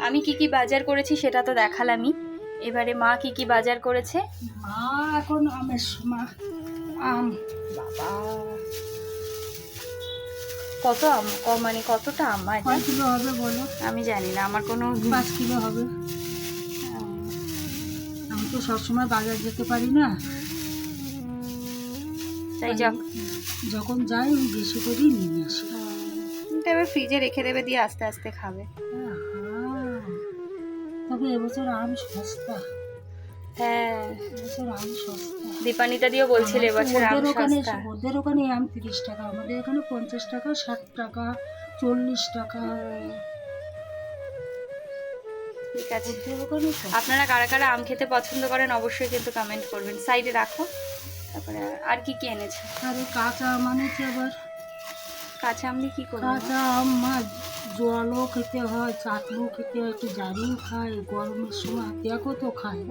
আমি কি কি বাজার করেছি সেটা তো দেখালামই। এবারে মা কি কি বাজার করেছে। মা এখন আমের সময় আম, বাবা কত আম, মানে কতটা আম এটা? কয় কিলো হবে বলো? আমি জানি না, আমার কোনো 5 কিলো হবে। আমি তো সবসময় বাজার যেতে পারি না, তাই যখন যাই আমি বেশি করেই নিয়ে আসি। এটা এবার ফ্রিজে রেখে দেবে, দিয়ে আস্তে আস্তে খাবে। তবে এবছর আম সস্তা। হ্যাঁ, এবছর আম সস্তা। দীপানিতা দিও বলছিল এবছর আম সস্তা। ওদের ওখানে আম 30 টাকা, আমাদের এখানে 50 টাকা, 60 টাকা, 40 টাকা। ঠিক আছে, ওদের ওখানে আপনারা কারা কারা আম খেতে পছন্দ করেন অবশ্যই কিন্তু কমেন্ট করবেন। সাইডে রাখো। তারপরে আর কি কি এনেছে? আর এই কাঁচা আম আনেছে আবার। কাঁচা আম দিয়ে কি করবো? কাঁচা আম মাছ জলও খেতে হয়, চাটনিও খেতে হয়, একটু জারিও খায়, গরমের সময় দেখো তো খায়।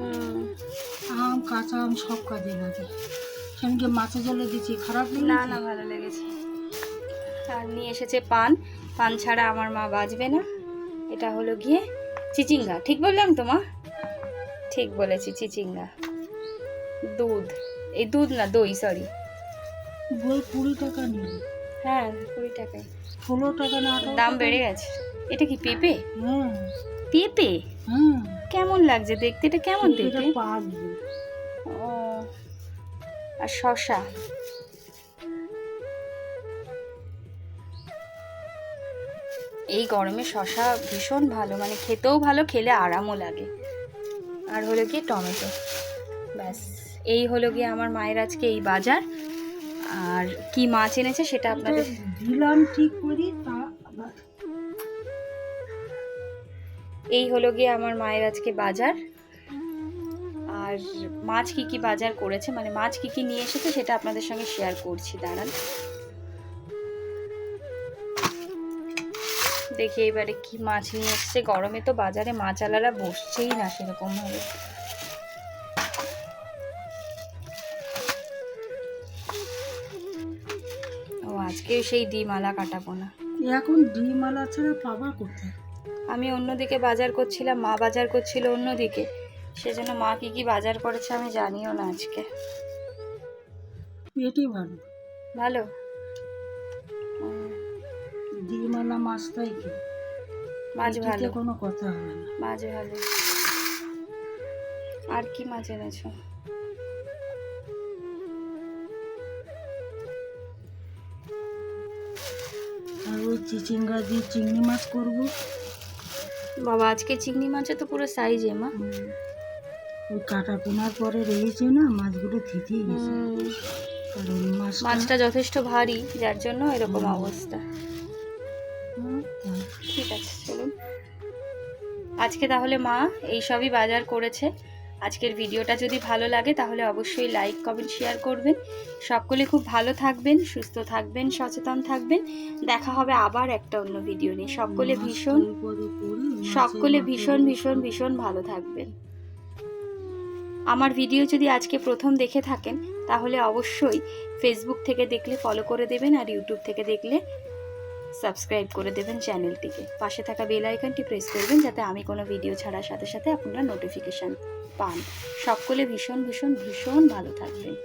আম কাঁচা আম সব কাজে লাগে। সেদিনকে মাছের জলে দিচ্ছি, খারাপ না লেগেছে? না, ভালো লেগেছে। আর নিয়ে এসেছে পান। পান ছাড়া আমার মা বাঁচবে না। এটা হলো গিয়ে চিচিঙ্গা, ঠিক বললাম তো মা? ঠিক বলেছি, চিচিঙ্গা। দুধ, এই দুধ না দই, সরি। বই 20 টাকা নিল। হ্যাঁ 20 টাকায়। 16 টাকা না 18 দাম টাকা। বেড়ে গেছে। এটা কি পেঁপে? হ্যাঁ পেঁপে হ্যাঁ, কেমন লাগছে দেখতে? এটা কেমন এটা পেঁপে? পাকবে। ও, আর শসা। এই গরমে শসা ভীষণ ভালো, মানে খেতেও ভালো, খেলে আরামও লাগে। আর হলো কি টমেটো। ব্যাস, এই হলো গিয়ে আমার মায়ের আজকে এই বাজার। আর কি মাছ এনেছে সেটা আপনাদের দিলাম ঠিক করি তা আবার। এই হলো গিয়ে আমার মায়ের আজকে বাজার। আর মাছ কি কি বাজার করেছে, মানে মাছ কি কি নিয়ে এসেছে সেটা আপনাদের সঙ্গে শেয়ার করছি, দাঁড়ান। দেখি এবারে কি মাছ নিয়ে এসছে। গরমে তো বাজারে মাছওয়ালারা বসছেই না সেরকম ভাবে। ও আজকে সেই ডিমালা কাটাবো না। এখন ডিমালা ছাড়া পাবা কোথায়? আমি অন্যদিকে বাজার করছিলাম, মা বাজার করছিল অন্যদিকে, সেজন্য মা কি কি বাজার করেছে আমি জানিও না আজকে। এটাই ভালো। ভালো। ডিমালা মাছটাই কি মাছ ভালো, কোনো কথা হবে না। মাছ ভালো। আর কি মাছ এনেছো? আর ওই চিচিঙ্গা দিয়ে চিংড়ি মাছ করবো। বাবা আজকে চিংড়ি মাছে তো পুরো সাইজে মা। ওই কাটা পোনার পরে রয়েছে না, মাছগুলো থেকেই গেছে। কারণ মাছটা যথেষ্ট ভারী, যার জন্য এরকম অবস্থা। ঠিক আছে চলুন। আজকে তাহলে মা এই সবই বাজার করেছে। আজকের ভিডিওটা যদি ভালো লাগে তাহলে অবশ্যই লাইক কমেন্ট শেয়ার করবেন। সকলে খুব ভালো থাকবেন, সুস্থ থাকবেন, সচেতন থাকবেন। দেখা হবে আবার একটা অন্য ভিডিও নিয়ে। সকলে ভীষণ ভীষণ ভীষণ ভীষণ ভালো থাকবেন। আমার ভিডিও যদি আজকে প্রথম দেখে থাকেন তাহলে অবশ্যই ফেসবুক থেকে দেখলে ফলো করে দেবেন, আর ইউটিউব থেকে দেখলে সাবস্ক্রাইব করে দেবেন চ্যানেলটিকে। পাশে থাকা বেল আইকনটি প্রেস করবেন যাতে আমি কোনো ভিডিও ছাড়ার সাথে সাথে আপনারা নোটিফিকেশান পান। সকলে ভীষণ ভীষণ ভীষণ ভালো থাকবেন।